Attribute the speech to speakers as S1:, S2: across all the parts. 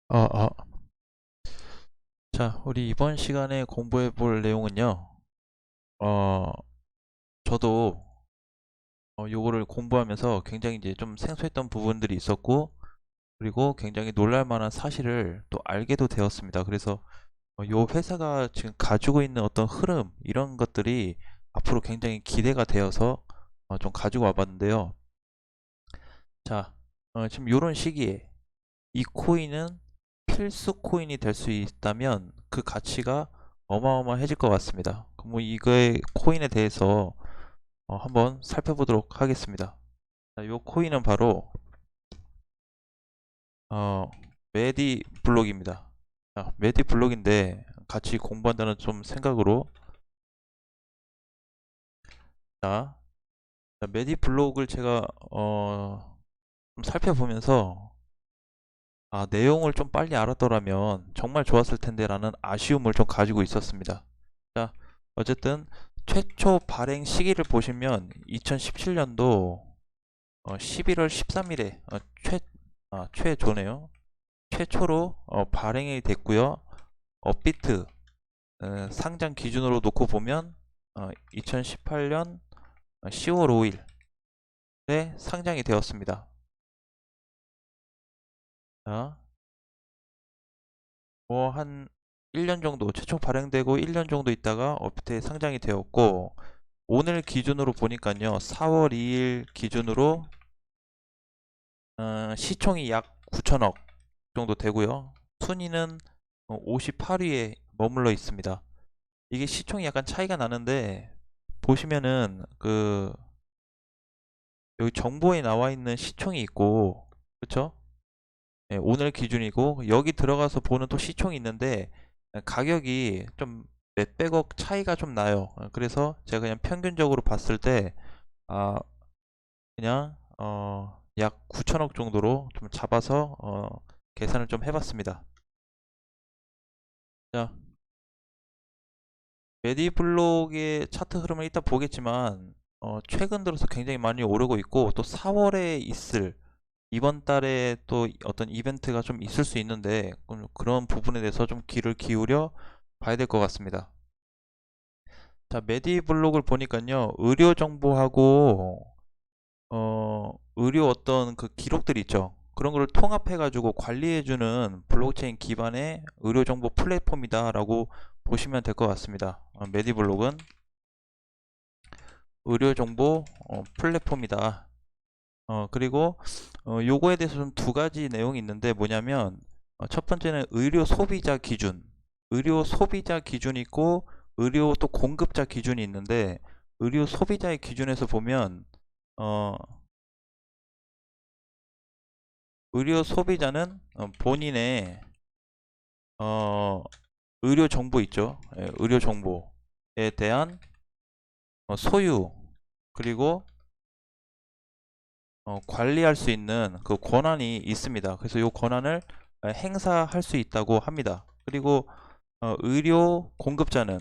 S1: 아, 아. 자, 우리 이번 시간에 공부해 볼 내용은요. 어, 저도 요거를 공부하면서 굉장히 이제 좀 생소했던 부분들이 있었고, 그리고 굉장히 놀랄 만한 사실을 또 알게도 되었습니다. 그래서 요 회사가 지금 가지고 있는 어떤 흐름, 이런 것들이 앞으로 굉장히 기대가 되어서 좀 가지고 와봤는데요. 자, 지금 요런 시기에 이 코인은 필수 코인이 될 수 있다면 그 가치가 어마어마해질 것 같습니다. 그럼 뭐 이거의 코인에 대해서 한번 살펴보도록 하겠습니다. 자, 요 코인은 바로 어, 메디 블록입니다. 자, 메디 블록인데 같이 공부한다는 좀 생각으로 자, 메디 블록을 제가 좀 살펴보면서 내용을 좀 빨리 알았더라면 정말 좋았을 텐데라는 아쉬움을 좀 가지고 있었습니다. 자, 어쨌든 최초 발행 시기를 보시면 2017년도 11월 13일에 최초네요. 최초로 발행이 됐고요. 업비트 상장 기준으로 놓고 보면 2018년 10월 5일에 상장이 되었습니다. 자, 뭐 한 1년 정도 최초 발행되고 1년 정도 있다가 업비트에 상장이 되었고 오늘 기준으로 보니까요 4월 2일 기준으로 시총이 약 9천억 정도 되고요 순위는 58위에 머물러 있습니다. 이게 시총이 약간 차이가 나는데 보시면은 여기 정보에 나와 있는 시총이 있고 그쵸? 예, 오늘 기준이고 여기 들어가서 보는 또 시총이 있는데 가격이 좀 몇백억 차이가 좀 나요. 그래서 제가 그냥 평균적으로 봤을 때 아, 그냥 약 9천억 정도로 좀 잡아서 계산을 좀 해봤습니다. 자, 메디블록의 차트 흐름을 이따 보겠지만 최근 들어서 굉장히 많이 오르고 있고 또 4월에 있을 이번 달에 또 어떤 이벤트가 좀 있을 수 있는데 그런 부분에 대해서 좀 귀를 기울여 봐야 될 것 같습니다. 자, 메디블록을 보니까요 의료 정보하고 의료 어떤 그 기록들 있죠. 그런 거를 통합해가지고 관리해주는 블록체인 기반의 의료 정보 플랫폼이다라고 보시면 될 것 같습니다. 메디블록은 의료 정보 플랫폼이다. 그리고 요거에 대해서 좀 두 가지 내용이 있는데 뭐냐면 첫 번째는 의료 소비자 기준. 의료 소비자 기준이 있고 의료 또 공급자 기준이 있는데 의료 소비자의 기준에서 보면 어, 의료 소비자는 본인의 어, 의료 정보 있죠. 예, 의료 정보에 대한 소유 그리고 관리할 수 있는 그 권한이 있습니다. 그래서 이 권한을 행사할 수 있다고 합니다. 그리고 의료 공급자는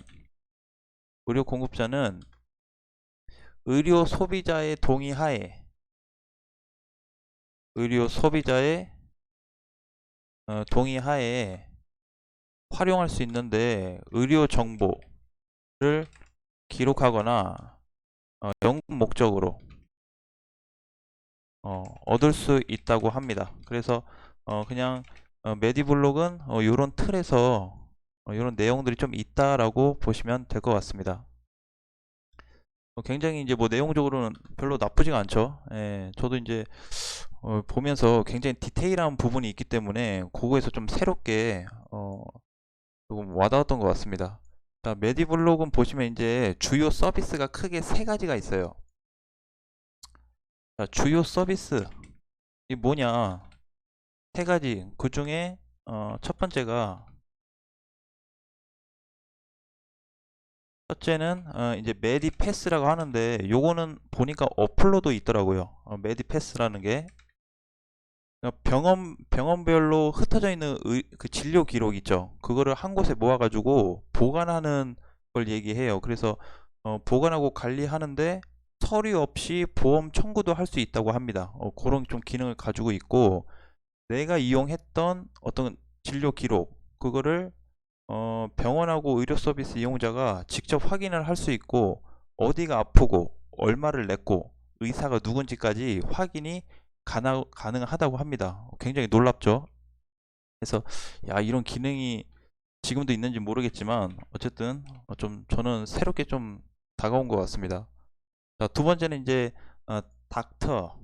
S1: 의료 소비자의 동의하에 의료 소비자의 동의하에 활용할 수 있는데 의료 정보를 기록하거나 연구 목적으로 얻을 수 있다고 합니다. 그래서 그냥 메디블록은 이런 틀에서 이런 내용들이 좀 있다라고 보시면 될 것 같습니다. 굉장히 이제 뭐 내용적으로는 별로 나쁘지가 않죠. 예, 저도 이제 보면서 굉장히 디테일한 부분이 있기 때문에 그거에서 좀 새롭게 조금 와닿았던 것 같습니다. 자, 메디블록은 보시면 이제 주요 서비스가 크게 세 가지가 있어요. 자, 주요 서비스 이 뭐냐? 세 가지. 그 중에 첫 번째가 첫째는 이제 메디패스라고 하는데 요거는 보니까 어플로도 있더라고요. 메디패스라는 게 병원별로 흩어져 있는 그 진료 기록 있죠. 그거를 한 곳에 모아가지고 보관하는 걸 얘기해요. 그래서 보관하고 관리하는데 서류 없이 보험 청구도 할 수 있다고 합니다. 그런 좀 기능을 가지고 있고 내가 이용했던 어떤 진료 기록 그거를 병원하고 의료 서비스 이용자가 직접 확인을 할 수 있고 어디가 아프고 얼마를 냈고 의사가 누군지까지 확인이 가능하다고 합니다. 굉장히 놀랍죠? 그래서 야, 이런 기능이 지금도 있는지 모르겠지만 어쨌든 좀 저는 새롭게 좀 다가온 것 같습니다. 자, 두 번째는 이제 어, 닥터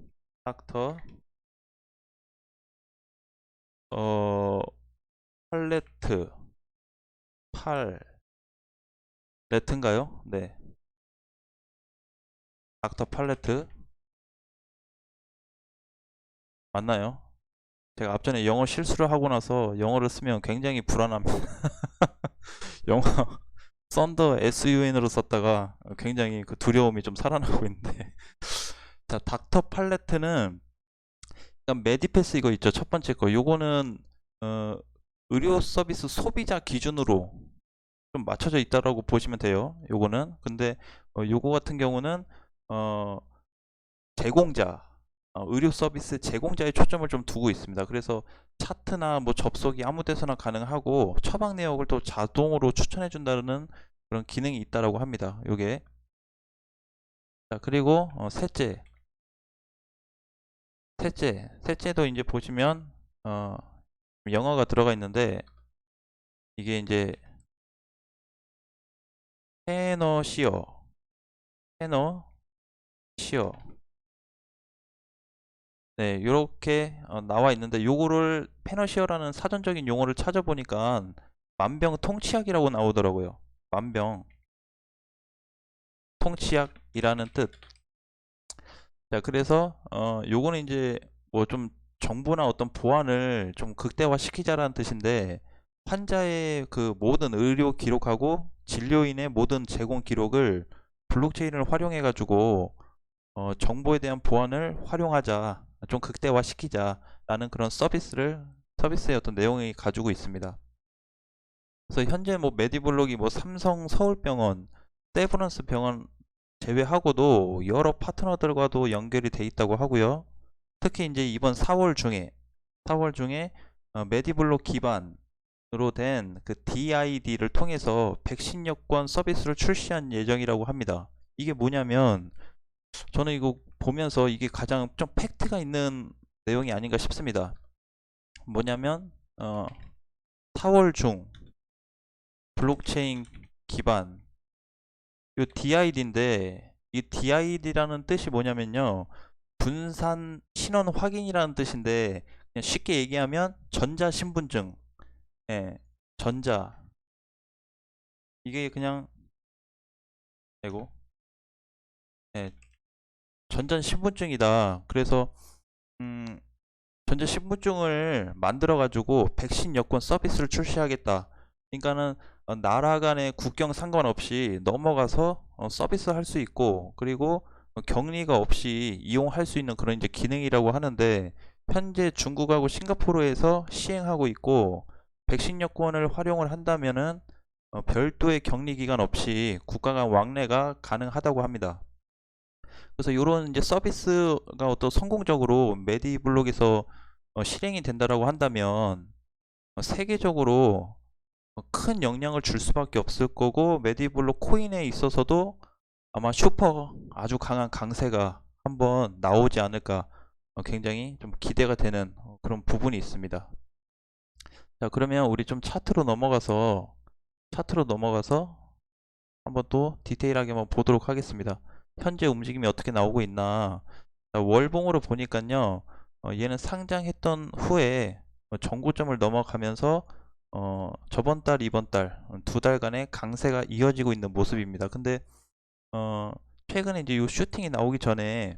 S1: 어 팔레트 팔레트인가요? 네, 닥터 팔레트 맞나요? 제가 앞전에 영어 실수를 하고 나서 영어를 쓰면 굉장히 불안합니다. 영어 썬더 SUN으로 썼다가 굉장히 그 두려움이 좀 살아나고 있는데 자, 닥터 팔레트는 일단 메디패스 이거 있죠. 첫 번째 거. 요거는 어, 의료 서비스 소비자 기준으로 좀 맞춰져 있다라고 보시면 돼요. 요거는. 근데 요거 같은 경우는 어, 제공자 의료 서비스 제공자의 초점을 좀 두고 있습니다. 그래서 차트나 뭐 접속이 아무 데서나 가능하고 처방 내역을 또 자동으로 추천해 준다는 그런 기능이 있다라고 합니다. 요게. 자, 그리고 셋째도 이제 보시면 영어가 들어가 있는데 이게 이제 페너시어 페너시어 네, 이렇게 나와 있는데 요거를 페너시어라는 사전적인 용어를 찾아보니까 만병통치약이라고 나오더라고요. 만병통치약이라는 뜻. 자, 그래서 요거는 이제 뭐 좀 정보나 어떤 보안을 좀 극대화시키자라는 뜻인데 환자의 그 모든 의료 기록하고 진료인의 모든 제공 기록을 블록체인을 활용해 가지고 정보에 대한 보안을 활용하자, 좀 극대화시키자라는 그런 서비스의 어떤 내용이 가지고 있습니다. 그래서 현재 뭐 메디블록이 뭐 삼성 서울병원, 세브란스 병원 제외하고도 여러 파트너들과도 연결이 돼 있다고 하고요. 특히 이제 이번 4월 중에 메디블록 기반으로 된 그 DID를 통해서 백신 여권 서비스를 출시한 예정이라고 합니다. 이게 뭐냐면 저는 이거 보면서 이게 가장 좀 팩트가 있는 내용이 아닌가 싶습니다. 뭐냐면 4월 중 블록체인 기반 이 DID인데 이 DID라는 뜻이 뭐냐면요. 분산 신원 확인이라는 뜻인데 그냥 쉽게 얘기하면 전자 신분증 예, 전자 이게 그냥 아이고 예, 전자 신분증이다. 그래서 음, 전자 신분증을 만들어 가지고 백신 여권 서비스를 출시하겠다. 그러니까는 나라 간의 국경 상관없이 넘어가서 서비스 할 수 있고 그리고 격리가 없이 이용할 수 있는 그런 이제 기능이라고 하는데 현재 중국하고 싱가포르에서 시행하고 있고 백신 여권을 활용을 한다면은 별도의 격리 기간 없이 국가 간 왕래가 가능하다고 합니다. 그래서 이런 이제 서비스가 어떤 성공적으로 메디블록에서 실행이 된다라고 한다면 세계적으로 큰 영향을 줄 수밖에 없을 거고 메디블록 코인에 있어서도 아마 슈퍼 아주 강한 강세가 한번 나오지 않을까 굉장히 좀 기대가 되는 그런 부분이 있습니다. 자, 그러면 우리 좀 차트로 넘어가서 한번 또 디테일하게 한번 보도록 하겠습니다. 현재 움직임이 어떻게 나오고 있나. 자, 월봉으로 보니까요. 얘는 상장했던 후에 정고점을 넘어가면서 저번 달, 이번 달 두 달간의 강세가 이어지고 있는 모습입니다. 근데 어, 최근에 이제 이 슈팅이 나오기 전에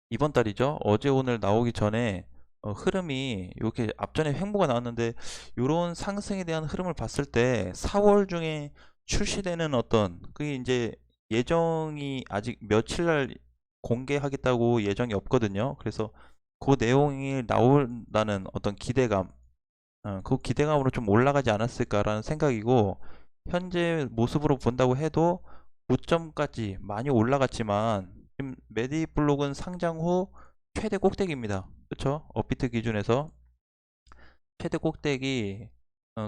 S1: 이번 달이죠. 어제 오늘 나오기 전에 흐름이 이렇게 앞전에 횡보가 나왔는데 이런 상승에 대한 흐름을 봤을 때 4월 중에 출시되는 어떤 그게 이제 예정이 아직 며칠 날 공개하겠다고 예정이 없거든요. 그래서 그 내용이 나온다는 어떤 기대감, 그 기대감으로 좀 올라가지 않았을까라는 생각이고 현재 모습으로 본다고 해도 고점까지 많이 올라갔지만 지금 메디블록은 상장 후 최대 꼭대기입니다. 그렇죠? 업비트 기준에서 최대 꼭대기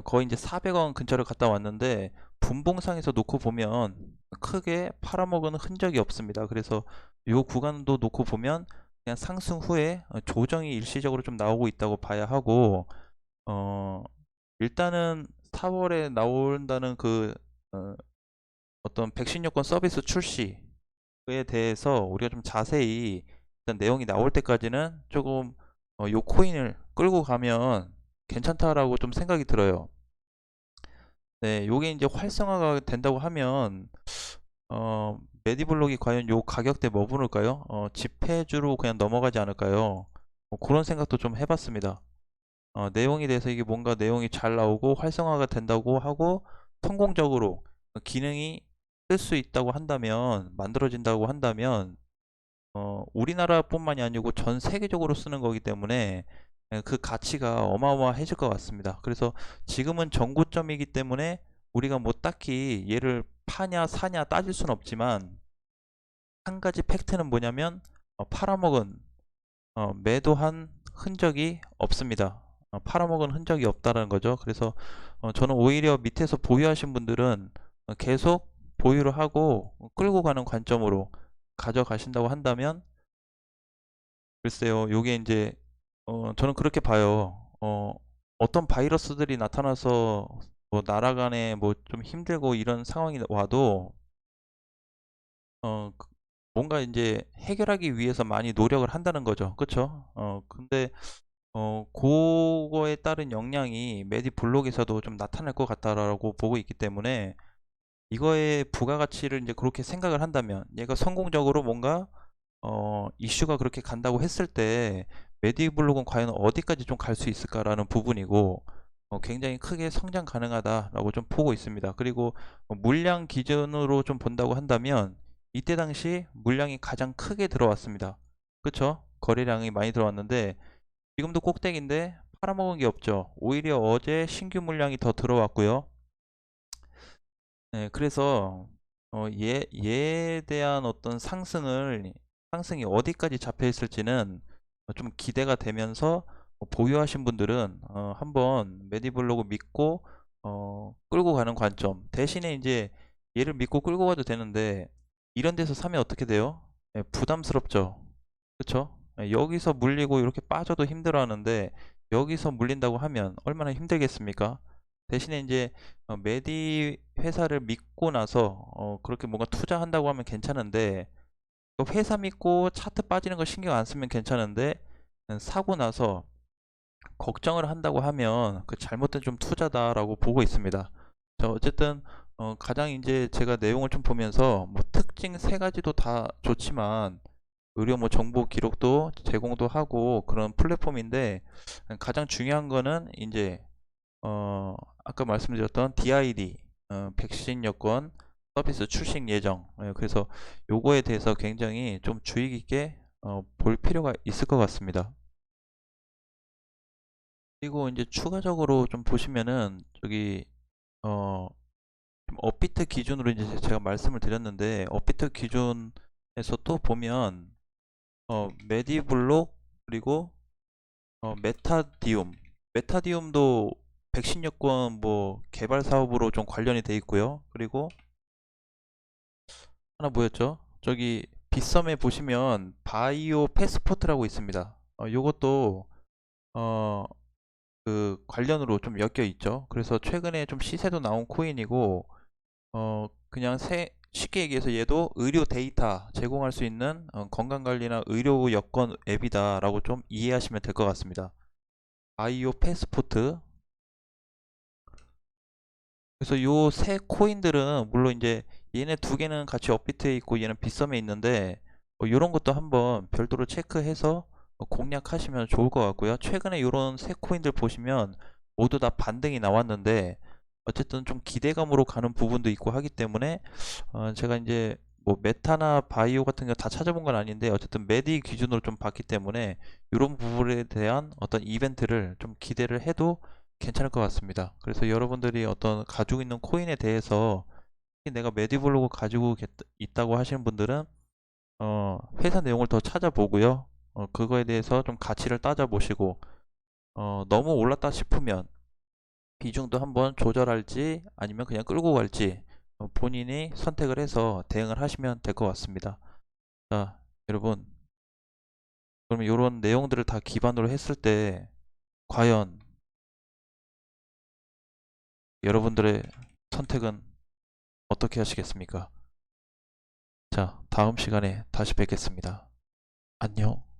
S1: 거의 이제 400원 근처를 갔다 왔는데 분봉상에서 놓고 보면 크게 팔아먹은 흔적이 없습니다. 그래서 요 구간도 놓고 보면 그냥 상승 후에 조정이 일시적으로 좀 나오고 있다고 봐야 하고, 일단은 4월에 나온다는 어, 어떤 백신 여권 서비스 출시에 대해서 우리가 좀 자세히 일단 내용이 나올 때까지는 조금 요 코인을 끌고 가면 괜찮다라고 좀 생각이 들어요. 네, 요게 이제 활성화가 된다고 하면 메디블록이 과연 요 가격대 머무를까요? 집회주로 그냥 넘어가지 않을까요? 그런 생각도 좀 해봤습니다. 내용에 대해서 이게 뭔가 내용이 잘 나오고 활성화가 된다고 하고 성공적으로 기능이 쓸 수 있다고 한다면, 만들어진다고 한다면 우리나라뿐만이 아니고 전 세계적으로 쓰는 거기 때문에 그 가치가 어마어마해질 것 같습니다. 그래서 지금은 정고점이기 때문에 우리가 뭐 딱히 얘를 파냐 사냐 따질 수는 없지만, 한 가지 팩트는 뭐냐면 팔아먹은 매도한 흔적이 없습니다. 팔아먹은 흔적이 없다는 거죠. 그래서 저는 오히려 밑에서 보유하신 분들은 계속 보유를 하고 끌고 가는 관점으로 가져가신다고 한다면, 글쎄요, 요게 이제 저는 그렇게 봐요. 어떤 바이러스들이 나타나서 뭐 나라 간에 뭐 좀 힘들고 이런 상황이 와도 뭔가 이제 해결하기 위해서 많이 노력을 한다는 거죠. 그쵸? 근데 그거에 따른 영향이 메디 블록에서도 좀 나타날 것 같다라고 보고 있기 때문에, 이거의 부가가치를 이제 그렇게 생각을 한다면, 얘가 성공적으로 뭔가 이슈가 그렇게 간다고 했을 때 메디블록은 과연 어디까지 좀 갈 수 있을까라는 부분이고, 굉장히 크게 성장 가능하다라고 좀 보고 있습니다. 그리고 물량 기준으로 좀 본다고 한다면 이때 당시 물량이 가장 크게 들어왔습니다. 그쵸? 거래량이 많이 들어왔는데 지금도 꼭대기인데 팔아먹은 게 없죠. 오히려 어제 신규 물량이 더 들어왔고요. 네, 그래서 얘에 대한 어떤 상승이 어디까지 잡혀 있을지는 좀 기대가 되면서, 보유하신 분들은 한번 메디블로그 믿고 끌고 가는 관점 대신에, 이제 얘를 믿고 끌고 가도 되는데 이런 데서 사면 어떻게 돼요? 부담스럽죠. 그쵸? 여기서 물리고 이렇게 빠져도 힘들어 하는데 여기서 물린다고 하면 얼마나 힘들겠습니까? 대신에 이제 메디 회사를 믿고 나서 그렇게 뭔가 투자한다고 하면 괜찮은데, 그 회사 믿고 차트 빠지는 거 신경 안 쓰면 괜찮은데 사고 나서 걱정을 한다고 하면 그 잘못된 좀 투자다라고 보고 있습니다. 어쨌든 가장 이제 제가 내용을 좀 보면서 뭐 특징 세 가지도 다 좋지만 의료 뭐 정보 기록도 제공도 하고 그런 플랫폼인데, 가장 중요한 거는 이제 아까 말씀드렸던 DID, 백신 여권 서비스 출시 예정. 그래서 요거에 대해서 굉장히 좀 주의 깊게 볼 필요가 있을 것 같습니다. 그리고 이제 추가적으로 좀 보시면은 저기 어 업비트 기준으로 이제 제가 말씀을 드렸는데, 업비트 기준에서 또 보면 메디블록, 그리고 메타디움도 백신 여권 뭐 개발 사업으로 좀 관련이 돼 있고요. 그리고 하나 뭐였죠? 저기 빗썸에 보시면 바이오 패스포트라고 있습니다. 요것도 어, 그 관련으로 좀 엮여 있죠. 그래서 최근에 좀 시세도 나온 코인이고, 그냥 쉽게 얘기해서 얘도 의료 데이터 제공할 수 있는 건강관리나 의료 여건 앱이다라고 좀 이해하시면 될 것 같습니다. 바이오 패스포트. 그래서 요 세 코인들은 물론 이제 얘네 두 개는 같이 업비트에 있고 얘는 빗썸에 있는데, 요런 것도 한번 별도로 체크해서 공략하시면 좋을 것 같고요. 최근에 요런 세 코인들 보시면 모두 다 반등이 나왔는데 어쨌든 좀 기대감으로 가는 부분도 있고 하기 때문에, 제가 이제 뭐 메타나 바이오 같은 거 다 찾아본 건 아닌데 어쨌든 메디 기준으로 좀 봤기 때문에 이런 부분에 대한 어떤 이벤트를 좀 기대를 해도 괜찮을 것 같습니다. 그래서 여러분들이 어떤 가지고 있는 코인에 대해서, 특히 내가 메디블로그 가지고 있다고 하시는 분들은 회사 내용을 더 찾아보고요. 그거에 대해서 좀 가치를 따져보시고, 너무 올랐다 싶으면 비중도 한번 조절할지 아니면 그냥 끌고 갈지 본인이 선택을 해서 대응을 하시면 될 것 같습니다. 자, 여러분, 그러면 이런 내용들을 다 기반으로 했을 때 과연 여러분들의 선택은 어떻게 하시겠습니까? 자, 다음 시간에 다시 뵙겠습니다. 안녕.